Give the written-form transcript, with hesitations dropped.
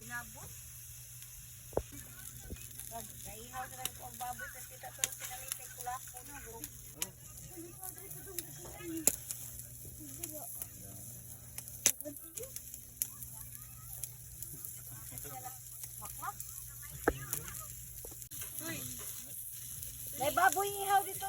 Inabot. Naihaw na lang ang baboy sa kita pero pinalitay ko lang po na. May baboy ihaw dito.